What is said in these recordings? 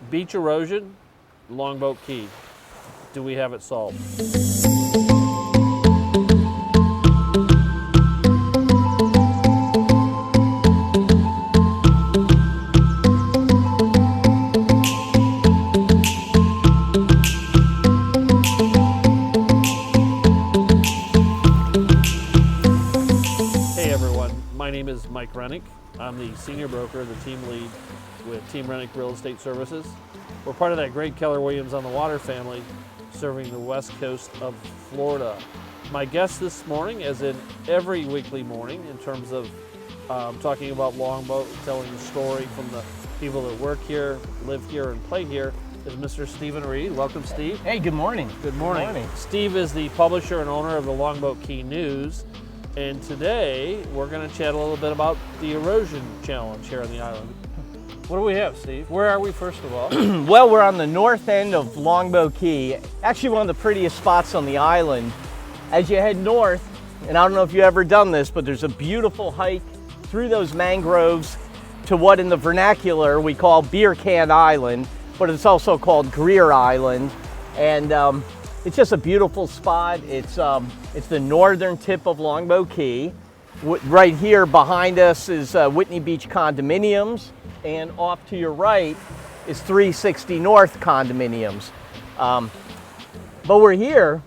Beach erosion, Longboat Key. Do we have it solved? Hey everyone, my name is Mike Rennick. I'm the senior broker, the team lead with Team Rennick Real Estate Services. We're part of that great Keller Williams on the Water family, serving the west coast of Florida. My guest this morning, as in every weekly morning, in terms of talking about Longboat, telling the story from the people that work here, live here, and play here, is Mr. Stephen Reed. Welcome, Steve. Hey, good morning. Good morning. Steve is the publisher and owner of the Longboat Key News. And today, we're going to chat a little bit about the erosion challenge here on the island. What do we have, Steve? Where are we, first of all? Well, we're on the north end of Longboat Key, actually one of the prettiest spots on the island. As you head north, and I don't know if you've ever done this, but there's a beautiful hike through those mangroves to what in the vernacular we call Beer Can Island, but it's also called Greer Island. And it's just a beautiful spot. It's the northern tip of Longboat Key. Right here behind us is Whitney Beach Condominiums, and off to your right is 360 North Condominiums. But we're here,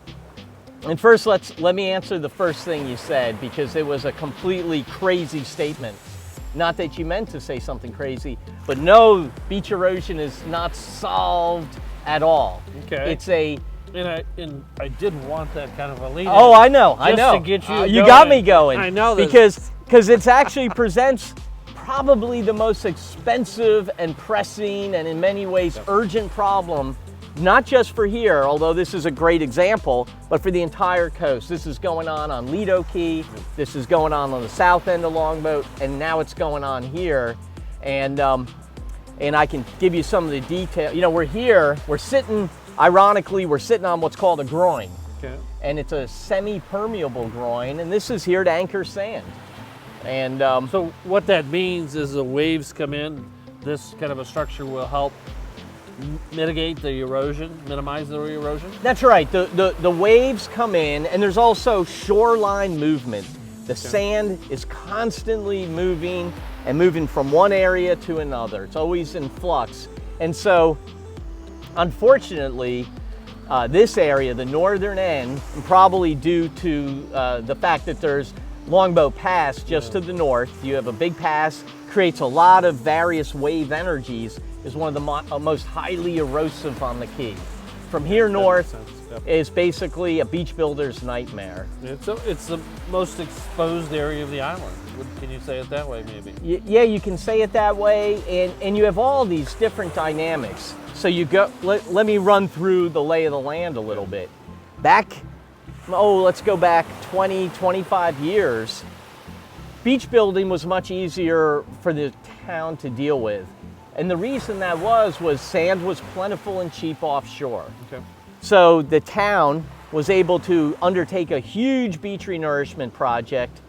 and first let me answer the first thing you said, because it was a completely crazy statement. Not that you meant to say something crazy, but no, beach erosion is not solved at all. Okay. It's a And I did want that kind of a lead. Oh, I know. Just to get you you going. got me going. I know this. Because it's actually presents probably the most expensive and pressing and in many ways urgent problem, not just for here, although this is a great example, but for the entire coast. This is going on Lido Key. This is going on the south end of Longboat, and now it's going on here. And I can give you some of the detail. You know, we're here. Ironically, we're sitting on what's called a groin. Okay. And it's a semi-permeable groin, and this is here to anchor sand. And So what that means is the waves come in, this kind of a structure will help mitigate the erosion, minimize the erosion? that's right, the waves come in, and there's also shoreline movement. The sand is constantly moving and moving from one area to another. It's always in flux. And so, unfortunately, this area, the northern end, probably due to the fact that there's Longboat Pass just to the north, you have a big pass, creates a lot of various wave energies, is one of the most highly erosive on the key. From here north is basically a beach builder's nightmare. It's the most exposed area of the island. Can you say it that way, maybe? Yeah, you can say it that way, and you have all these different dynamics. So you go. Let me run through the lay of the land a little bit. Let's go back 20, 25 years. Beach building was much easier for the town to deal with. And the reason that was sand was plentiful and cheap offshore. Okay. So the town was able to undertake a huge beach renourishment project.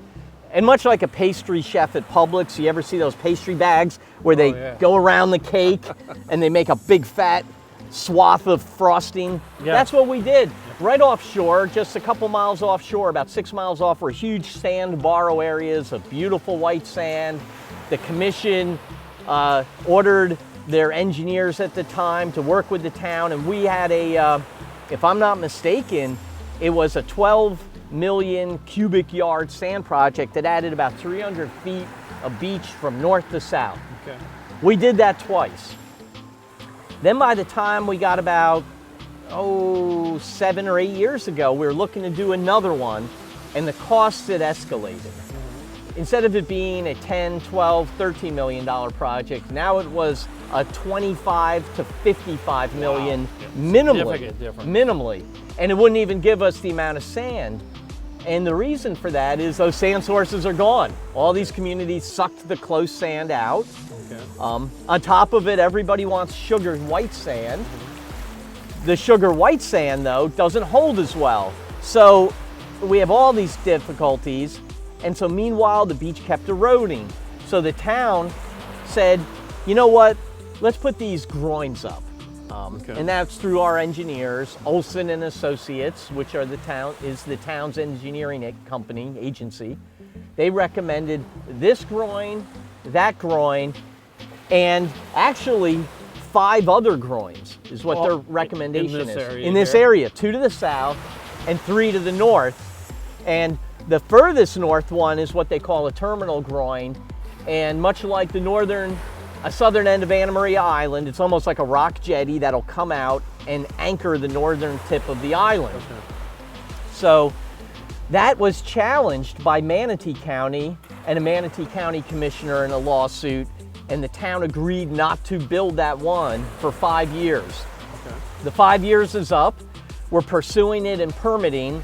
And much like a pastry chef at Publix, you ever see those pastry bags where they go around the cake and they make a big fat swath of frosting? Yeah. That's what we did. Right offshore, just a couple miles offshore, about 6 miles off, were huge sand borrow areas of beautiful white sand. The commission ordered their engineers at the time to work with the town, and we had if I'm not mistaken, it was a 12 million cubic yard sand project that added about 300 feet of beach from north to south. Okay. We did that twice. Then by the time we got about 7 or 8 years ago, we were looking to do another one, and the costs had escalated. Instead of it being a 10, 12, $13 million project, now it was a 25 to 55 million minimally. And it wouldn't even give us the amount of sand. And the reason for that is those sand sources are gone. All these communities sucked the close sand out. Okay. On top of it, everybody wants sugar white sand. The sugar white sand, though, doesn't hold as well. So we have all these difficulties. And so meanwhile, the beach kept eroding. So the town said, you know what? let's put these groins up. And that's through our engineers, Olson and Associates, which are the town's engineering company, agency. They recommended this groin, that groin, and actually 5 other groins is what their recommendation is. In this area, 2 to the south and 3 to the north. And the furthest north one is what they call a terminal groin. And much like the southern end of Anna Maria Island, it's almost like a rock jetty that'll come out and anchor the northern tip of the island. Okay. So that was challenged by Manatee County and a Manatee County commissioner in a lawsuit, and the town agreed not to build that one for 5 years. Okay. The 5 years is up. We're pursuing it and permitting,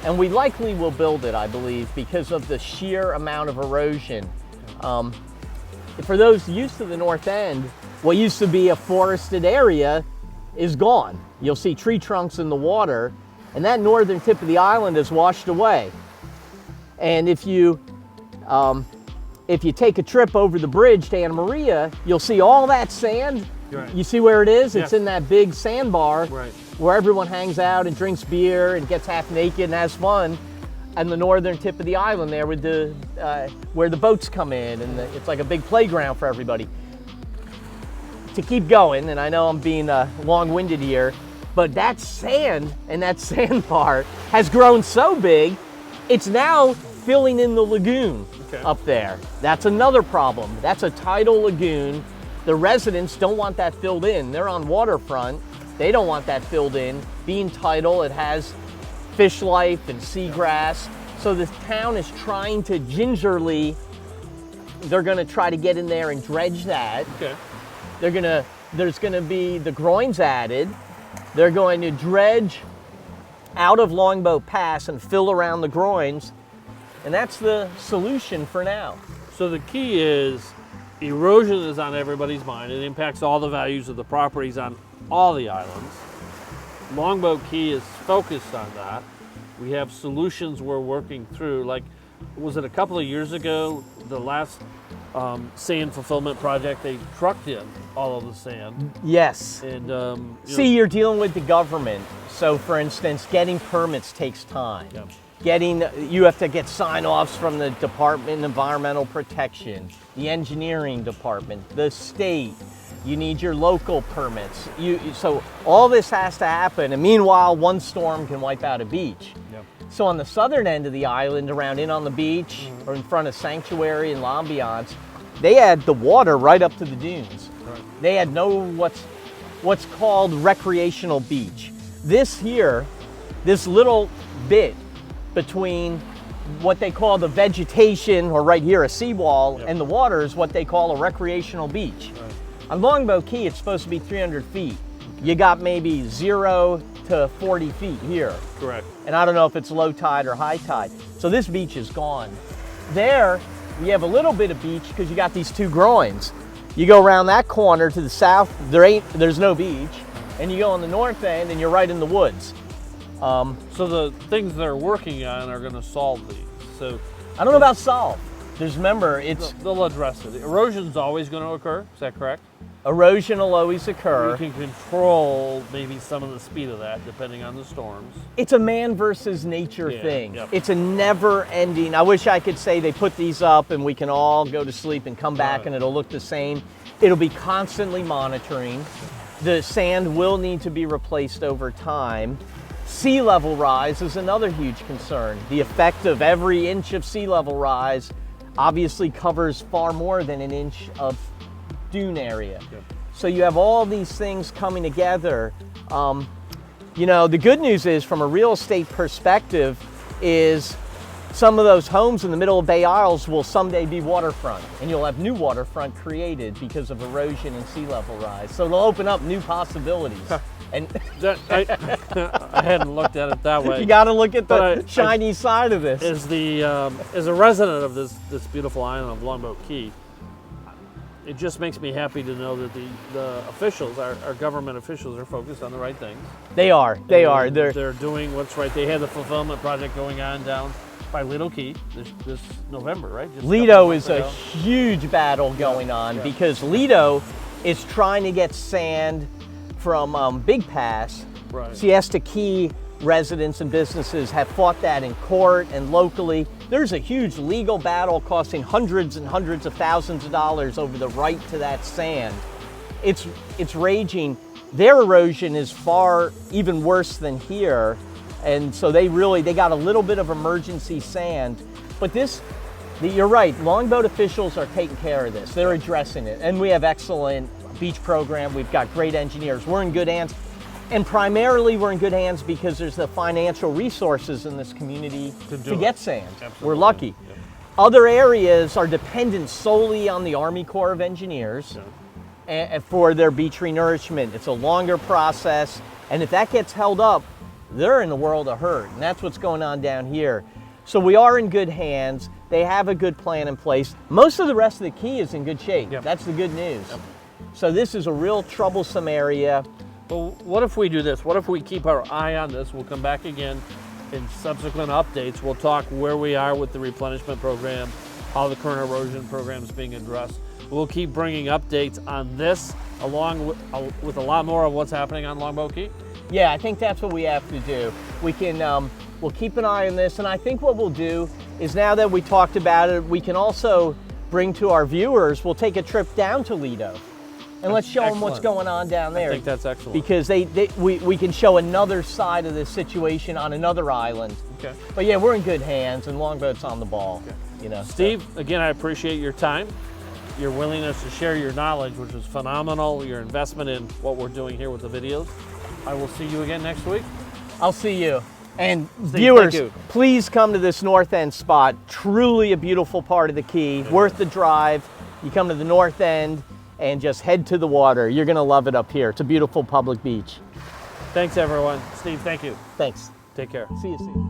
and we likely will build it, I believe, because of the sheer amount of erosion. For those used to the north end, what used to be a forested area is gone. You'll see tree trunks in the water, and that northern tip of the island is washed away. And if you take a trip over the bridge to Anna Maria, you'll see all that sand. Right. You see where it is? Yes. It's in that big sandbar, right, where everyone hangs out and drinks beer and gets half naked and has fun. And the northern tip of the island there with where the boats come in, and it's like a big playground for everybody. To keep going, and I know I'm being long-winded here, but that sand and that sandbar has grown so big, it's now filling in the lagoon up there. That's another problem. That's a tidal lagoon. The residents don't want that filled in. They're on waterfront. They don't want that filled in. Being tidal, it has fish life and seagrass. So the town is trying to they're gonna try to get in there and dredge that. Okay. There's gonna be the groins added. They're going to dredge out of Longboat Pass and fill around the groins. And that's the solution for now. So the key is erosion is on everybody's mind. It impacts all the values of the properties on all the islands. Longboat Key is focused on that. We have solutions we're working through. Like, was it a couple of years ago, the last sand fulfillment project, they trucked in all of the sand? Yes. And you're dealing with the government. So for instance, getting permits takes time. Yeah. You have to get sign-offs from the Department of Environmental Protection, the engineering department, the state. You need your local permits. So all this has to happen, and meanwhile, one storm can wipe out a beach. Yep. So on the southern end of the island, around In on the Beach, or in front of Sanctuary and L'Ambiance, they had the water right up to the dunes. Right. They had what's called Recreational Beach. This little bit between what they call the vegetation, or right here a seawall, and the water is what they call a recreational beach. Right. On Longboat Key, it's supposed to be 300 feet. You got maybe 0 to 40 feet here. Correct. And I don't know if it's low tide or high tide. So this beach is gone. There, we have a little bit of beach because you got these 2 groins. You go around that corner to the south, there's no beach. And you go on the north end and you're right in the woods. So the things they're working on are going to solve these. So I don't know about solve. Remember, they'll address it. Erosion's always going to occur. Is that correct? Erosion will always occur. You can control maybe some of the speed of that depending on the storms. It's a man versus nature thing. Yep. It's a never-ending. I wish I could say they put these up and we can all go to sleep and come back and it'll look the same. It'll be constantly monitoring. The sand will need to be replaced over time. Sea level rise is another huge concern. The effect of every inch of sea level rise obviously covers far more than an inch of dune area. Yeah. So you have all these things coming together. The good news is, from a real estate perspective, is some of those homes in the middle of Bay Isles will someday be waterfront, and you'll have new waterfront created because of erosion and sea level rise. So it'll open up new possibilities. And I hadn't looked at it that way. You got to look at the shiny side of this. As a resident of this beautiful island of Longboat Key, it just makes me happy to know that the officials, our government officials, are focused on the right things. They are. They're doing what's right. They had the fulfillment project going on down by Lido Key this November, right? Lido is a huge battle going on because Lido is trying to get sand from Big Pass. Right. Siesta Key residents and businesses have fought that in court and locally. There's a huge legal battle costing hundreds and hundreds of thousands of dollars over the right to that sand. It's raging. Their erosion is far even worse than here. And so they got a little bit of emergency sand. But you're right, Longboat officials are taking care of this. They're addressing it. And we have excellent beach program. We've got great engineers. We're in good hands. And primarily we're in good hands because there's the financial resources in this community to get sand. Absolutely. We're lucky. Yep. Other areas are dependent solely on the Army Corps of Engineers for their beach renourishment. It's a longer process. And if that gets held up, they're in a world of hurt. And that's what's going on down here. So we are in good hands. They have a good plan in place. Most of the rest of the key is in good shape. Yep. That's the good news. Yep. So this is a real troublesome area. Well, what if we do this? What if we keep our eye on this? We'll come back again in subsequent updates. We'll talk where we are with the replenishment program, how the current erosion program is being addressed. We'll keep bringing updates on this along with a lot more of what's happening on Longboat Key. Yeah, I think that's what we have to do. We can, we'll keep an eye on this, and I think what we'll do is, now that we talked about it, we can also bring to our viewers, we'll take a trip down to Lido, and let's show them what's going on down there. I think that's excellent. Because we can show another side of this situation on another island. Okay. But yeah, we're in good hands, and Longboat's on the ball. Okay. You know, Steve, again, I appreciate your time, your willingness to share your knowledge, which was phenomenal, your investment in what we're doing here with the videos. I will see you again next week. I'll see you. And Steve, viewers, thank you. please come to this north end spot. Truly a beautiful part of the key, worth the drive. You come to the north end and just head to the water. You're gonna love it up here. It's a beautiful public beach. Thanks, everyone. Steve, thank you. Thanks. Take care. See you soon.